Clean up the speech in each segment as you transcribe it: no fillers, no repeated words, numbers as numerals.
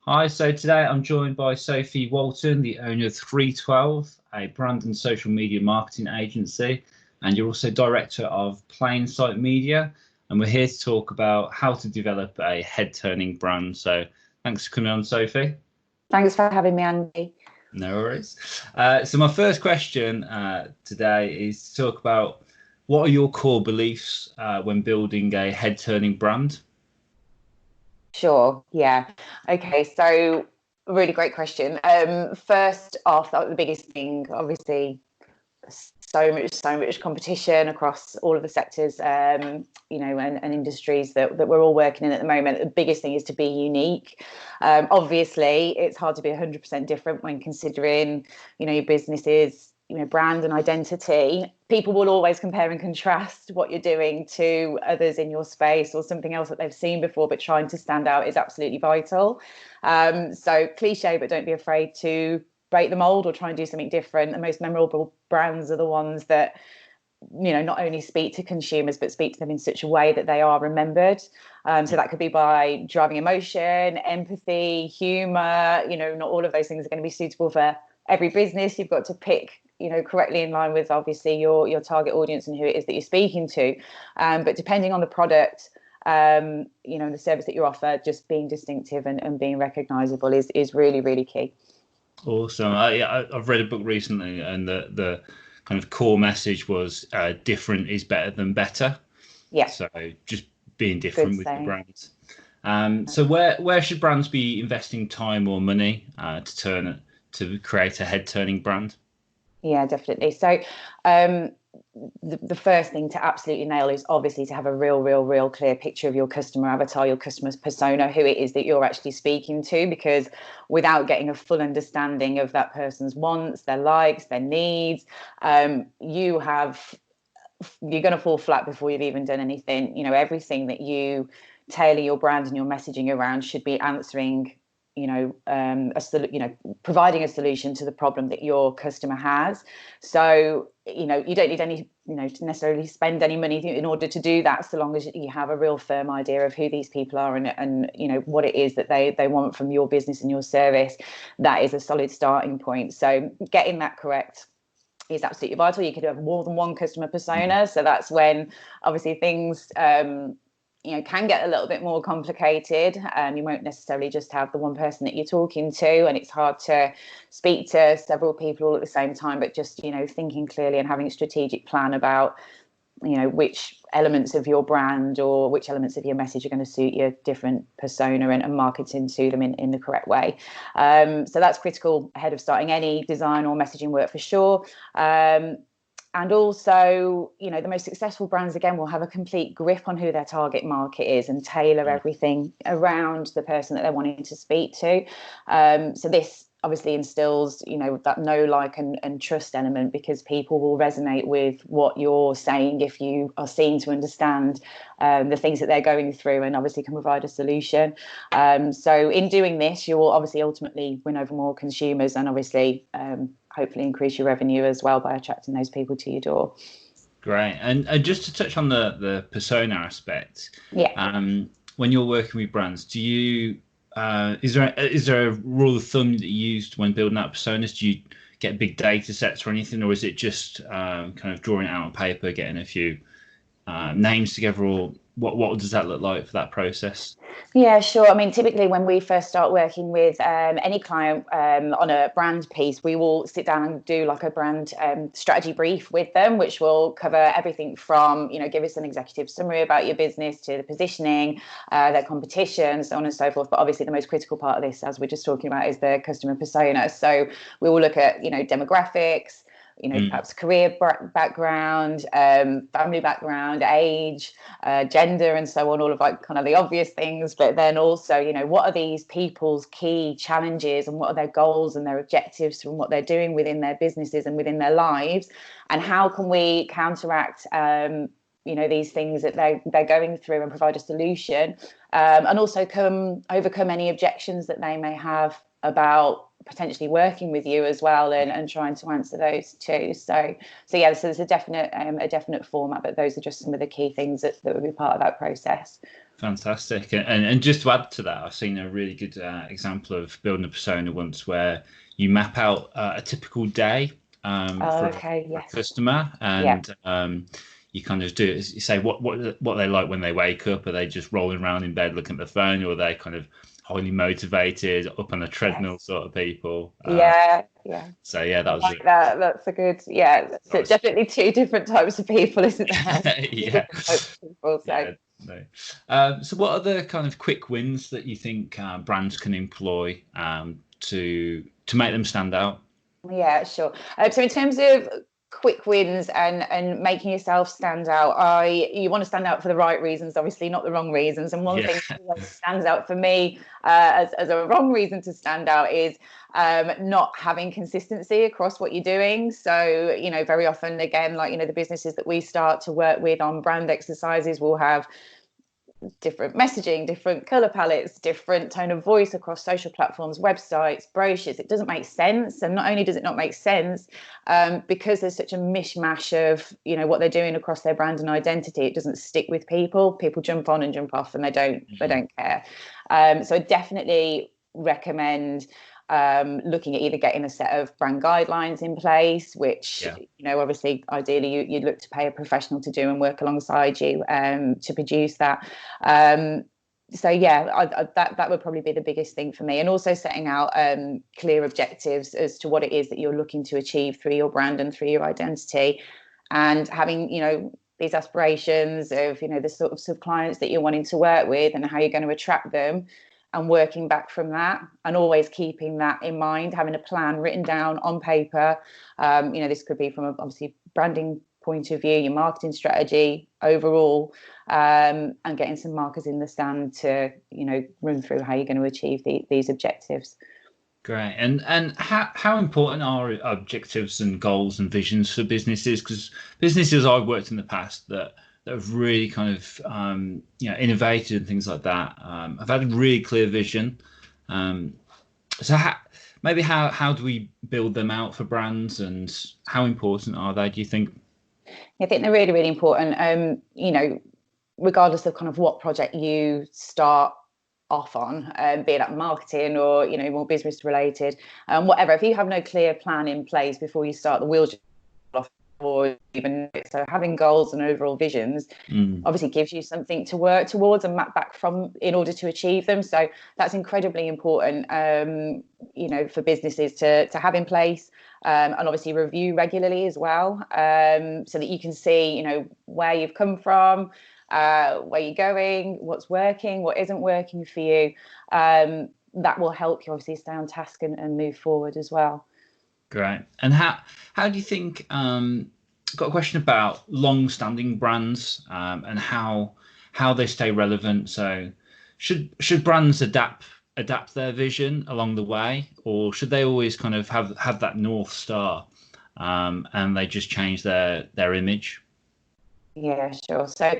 Hi, so today I'm joined by Sophie Walton, the owner of 3TWELVE, a brand and social media marketing agency, and you're also director of Plain Sight Media. And we're here to talk about how to develop a head-turning brand. So thanks for coming on, Sophie. Thanks for having me, Andy. No worries. So my first question today is to talk about what are your core beliefs when building a head-turning brand? Sure. Yeah. Okay. So, really great question. First off, the biggest thing, obviously, so much competition across all of the sectors, and industries that we're all working in at the moment. The biggest thing is to be unique. Obviously, it's hard to be 100% different when considering, your business's, brand and identity. People will always compare and contrast what you're doing to others in your space or something else that they've seen before, but trying to stand out is absolutely vital. So cliche, but don't be afraid to break the mold or try and do something different. The most memorable brands are the ones that not only speak to consumers but speak to them in such a way that they are remembered. So that could be by driving emotion, empathy, humor. Not all of those things are going to be suitable for every business. You've got to pick correctly in line with obviously your target audience and who it is that you're speaking to, but depending on the product, the service that you offer, just being distinctive and being recognizable is really, really key. Awesome. I've read a book recently, and the kind of core message was different is better than better. Yeah. So just being Good different with your saying. brands. So where should brands be investing time or money to create a head turning brand? Yeah, definitely. So, um, the first thing to absolutely nail is obviously to have a real clear picture of your customer avatar, your customer's persona, who it is that you're actually speaking to, because without getting a full understanding of that person's wants, their likes, their needs, you're going to fall flat before you've even done anything. Everything that you tailor your brand and your messaging around should be answering, providing a solution to the problem that your customer has. So, you don't need any, to necessarily spend any money in order to do that, so long as you have a real firm idea of who these people are and what it is that they want from your business and your service. That is a solid starting point. So getting that correct is absolutely vital. You could have more than one customer persona, so that's when obviously things can get a little bit more complicated. You won't necessarily just have the one person that you're talking to, and it's hard to speak to several people all at the same time. But just thinking clearly and having a strategic plan about which elements of your brand or which elements of your message are going to suit your different persona, and marketing to them in the correct way. So that's critical ahead of starting any design or messaging work, for sure. And also, the most successful brands, again, will have a complete grip on who their target market is and tailor everything around the person that they're wanting to speak to. So this obviously instills, that know, like, and trust element, because people will resonate with what you're saying if you are seen to understand the things that they're going through, and obviously can provide a solution. So in doing this, you will obviously ultimately win over more consumers, and obviously hopefully increase your revenue as well by attracting those people to your door. Great. And just to touch on the persona aspect, Yeah. when you're working with brands, do you is there a rule of thumb that you used when building out personas? Do you get big data sets or anything, or is it just kind of drawing it out on paper, getting a few names together, or what does that look like for that process? Yeah, sure. I mean, typically when we first start working with any client on a brand piece, we will sit down and do like a brand strategy brief with them, which will cover everything from, give us an executive summary about your business to the positioning, their competition, so on and so forth. But obviously the most critical part of this, as we're just talking about, is the customer persona. So we will look at, demographics, perhaps career background, family background, age, gender, and so on, all of like kind of the obvious things. But then also, what are these people's key challenges, and what are their goals and their objectives from what they're doing within their businesses and within their lives, and how can we counteract these things that they're going through and provide a solution, and also overcome any objections that they may have about potentially working with you as well, and trying to answer those too. So yeah, so there's a definite format, but those are just some of the key things that would be part of that process. Fantastic. And just to add to that, I've seen a really good example of building a persona once, where you map out a typical day for a customer, and you kind of do it. You say what they like when they wake up. Are they just rolling around in bed looking at the phone, or are they kind of highly motivated, up on a treadmill sort of people? So yeah, that was like that. That's a good, so definitely two different types of people, isn't there? Yeah. People, so. Yeah. No. So what are the kind of quick wins that you think brands can employ to make them stand out? Yeah, sure. So in terms of quick wins and making yourself stand out, you want to stand out for the right reasons, obviously, not the wrong reasons. And one thing that stands out for me as a wrong reason to stand out is not having consistency across what you're doing. So, very often, again, like, the businesses that we start to work with on brand exercises will have different messaging, different color palettes, different tone of voice across social platforms, websites, brochures. It doesn't make sense. And not only does it not make sense, because there's such a mishmash of what they're doing across their brand and identity, it doesn't stick with people. People jump on and jump off, and they don't care. So I definitely recommend looking at either getting a set of brand guidelines in place, which obviously ideally you'd look to pay a professional to do and work alongside you to produce that. So that would probably be the biggest thing for me. And also setting out clear objectives as to what it is that you're looking to achieve through your brand and through your identity, and having these aspirations of the sorts of clients that you're wanting to work with and how you're going to attract them, and working back from that, and always keeping that in mind, having a plan written down on paper. This could be from obviously branding point of view, your marketing strategy overall, and getting some markers in the sand to run through how you're going to achieve these objectives. Great. And how important are objectives and goals and visions for businesses? Because businesses I've worked in the past that have really kind of innovated and things like that, I've had a really clear vision. So how do we build them out for brands, and how important are they, do you think? I think they're really, really important. Regardless of kind of what project you start off on, be it marketing or more business related, whatever. If you have no clear plan in place before you start, the wheels off. Or even so, having goals and overall visions obviously gives you something to work towards and map back from in order to achieve them. So that's incredibly important, for businesses to have in place, and obviously review regularly as well, so that you can see, where you've come from, where you're going, what's working, what isn't working for you. That will help you obviously stay on task and move forward as well. Great. And how do you think? Got a question about long-standing brands and how they stay relevant. So, should brands adapt their vision along the way, or should they always kind of have that North Star, and they just change their image? Yeah, sure. So,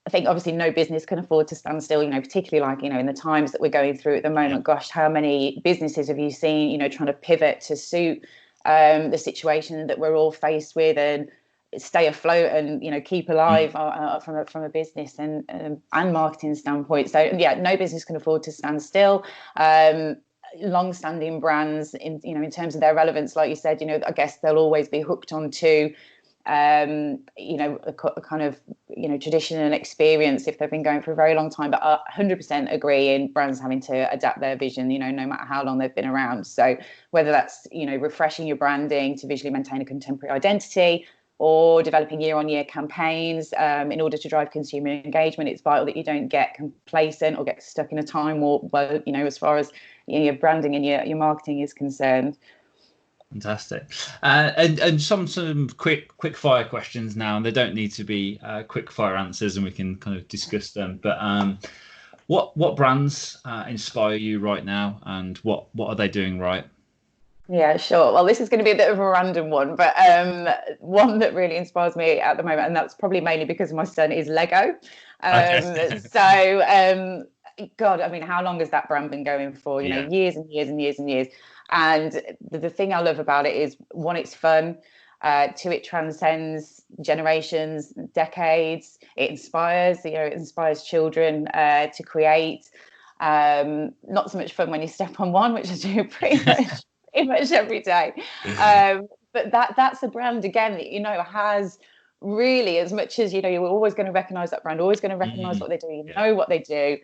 I think obviously no business can afford to stand still, particularly like, in the times that we're going through at the moment. Gosh, how many businesses have you seen, trying to pivot to suit the situation that we're all faced with and stay afloat and, keep alive from a business and marketing standpoint. So, no business can afford to stand still. Long-standing brands in terms of their relevance, like you said, I guess they'll always be hooked onto a kind of tradition and experience if they've been going for a very long time. But I 100% agree in brands having to adapt their vision, no matter how long they've been around. So whether that's refreshing your branding to visually maintain a contemporary identity, or developing year-on-year campaigns in order to drive consumer engagement, it's vital that you don't get complacent or get stuck in a time warp, as far as your branding and your marketing is concerned. Fantastic. And some quick fire questions now, and they don't need to be quick fire answers, and we can kind of discuss them. But what brands inspire you right now, and what are they doing right? Yeah, sure. Well, this is going to be a bit of a random one, but one that really inspires me at the moment, and that's probably mainly because my son is Lego. So God, I mean, how long has that brand been going for? You know, years and years and years and years. And the thing I love about it is, one, it's fun. Two, it transcends generations, decades. It inspires, it inspires children to create. Not so much fun when you step on one, which I do pretty much every day. But that's a brand, again, that, has really, as much as, you're always going to recognize that brand, always going to recognize what they do, know what they do.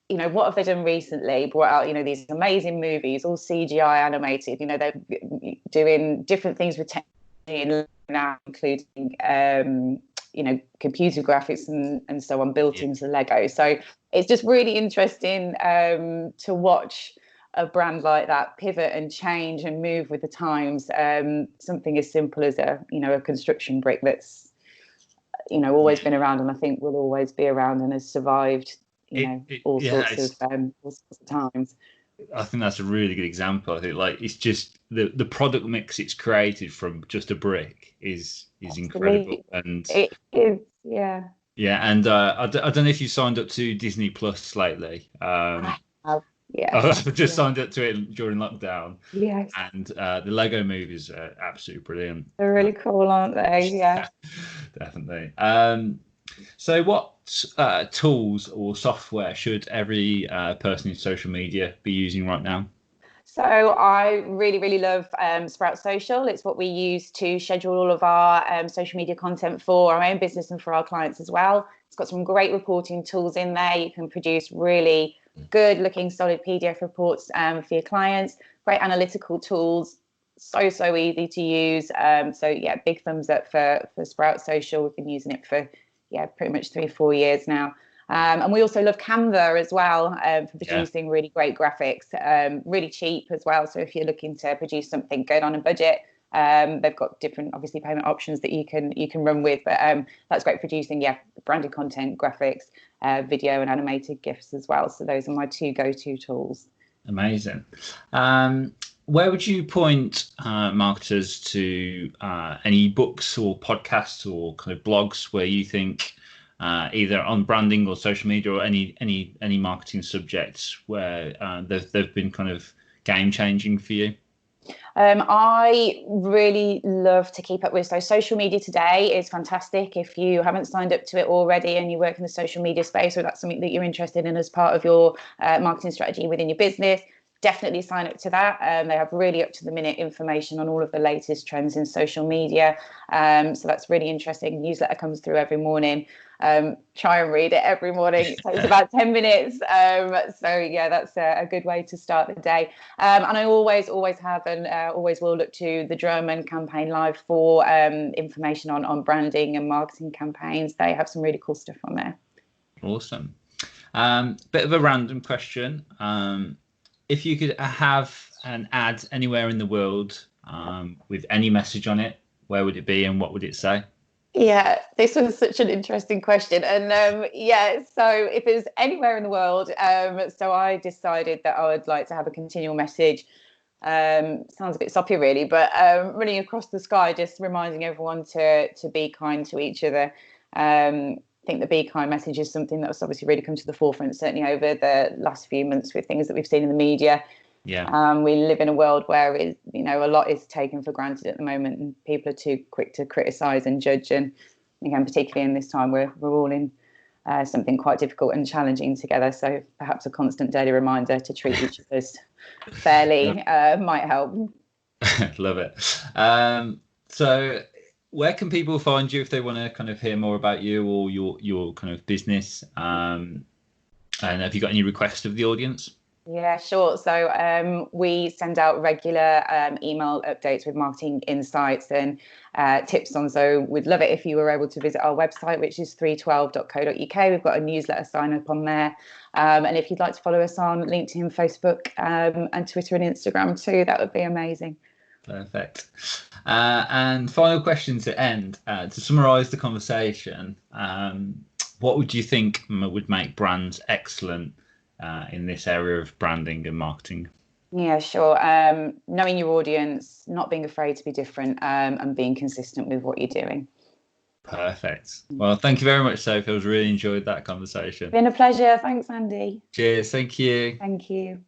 What have they done recently? Brought out, these amazing movies, all CGI animated. They're doing different things with technology now, including, computer graphics and so on, built into Lego. So it's just really interesting to watch a brand like that pivot and change and move with the times. Something as simple as a construction brick that's, always been around, and I think will always be around, and has survived all sorts of times. I think that's a really good example. I think it's just the product mix it's created from just a brick is incredible, and it is, yeah. And I don't know if you signed up to Disney Plus lately. I have, I've just signed up to it during lockdown. Yes. And the Lego movies are absolutely brilliant. They're really cool, aren't they? Yeah. Definitely. So what tools or software should every person in social media be using right now? So I really, really love Sprout Social. It's what we use to schedule all of our social media content for our own business and for our clients as well. It's got some great reporting tools in there. You can produce really good looking solid PDF reports for your clients. Great analytical tools. So easy to use. Big thumbs up for Sprout Social. We've been using it for pretty much 3-4 years now. And we also love Canva as well for producing really great graphics, really cheap as well. So if you're looking to produce something good on a budget, they've got different, obviously, payment options that you can run with. But that's great for producing, branded content, graphics, video and animated GIFs as well. So those are my two go-to tools. Amazing. Where would you point marketers to any books or podcasts or kind of blogs where you think either on branding or social media or any marketing subjects where they've been kind of game changing for you? I really love to keep up with. So Social Media Today is fantastic. If you haven't signed up to it already and you work in the social media space, or that's something that you're interested in as part of your marketing strategy within your business, definitely sign up to that. They have really up to the minute information on all of the latest trends in social media. So that's really interesting. Newsletter comes through every morning. Try and read it every morning. It takes about 10 minutes. That's a good way to start the day. And I always have and always will look to the Drum and Campaign Live for information on branding and marketing campaigns. They have some really cool stuff on there. Awesome. Bit of a random question. If you could have an ad anywhere in the world with any message on it, where would it be and what would it say? Yeah, this was such an interesting question. And so if it was anywhere in the world, so I decided that I would like to have a continual message. Sounds a bit soppy really, but running across the sky, just reminding everyone to be kind to each other. I think the Be Kind message is something that's obviously really come to the forefront, certainly over the last few months with things that we've seen in the media. We live in a world where a lot is taken for granted at the moment, and people are too quick to criticise and judge. And again, particularly in this time, we're all in something quite difficult and challenging together. So perhaps a constant daily reminder to treat each other fairly might help. Love it. So where can people find you if they want to kind of hear more about you or your kind of business? And have you got any requests of the audience? Yeah, sure. So we send out regular email updates with marketing insights and tips on. So we'd love it if you were able to visit our website, which is 3twelve.co.uk. We've got a newsletter sign up on there. And if you'd like to follow us on LinkedIn, Facebook, and Twitter and Instagram too, that would be amazing. Perfect. And final question to end, to summarise the conversation, what would you think would make brands excellent in this area of branding and marketing? Yeah, sure. Knowing your audience, not being afraid to be different, and being consistent with what you're doing. Perfect. Well, thank you very much, Sophie. I was really enjoyed that conversation. Been a pleasure. Thanks, Andy. Cheers. Thank you. Thank you.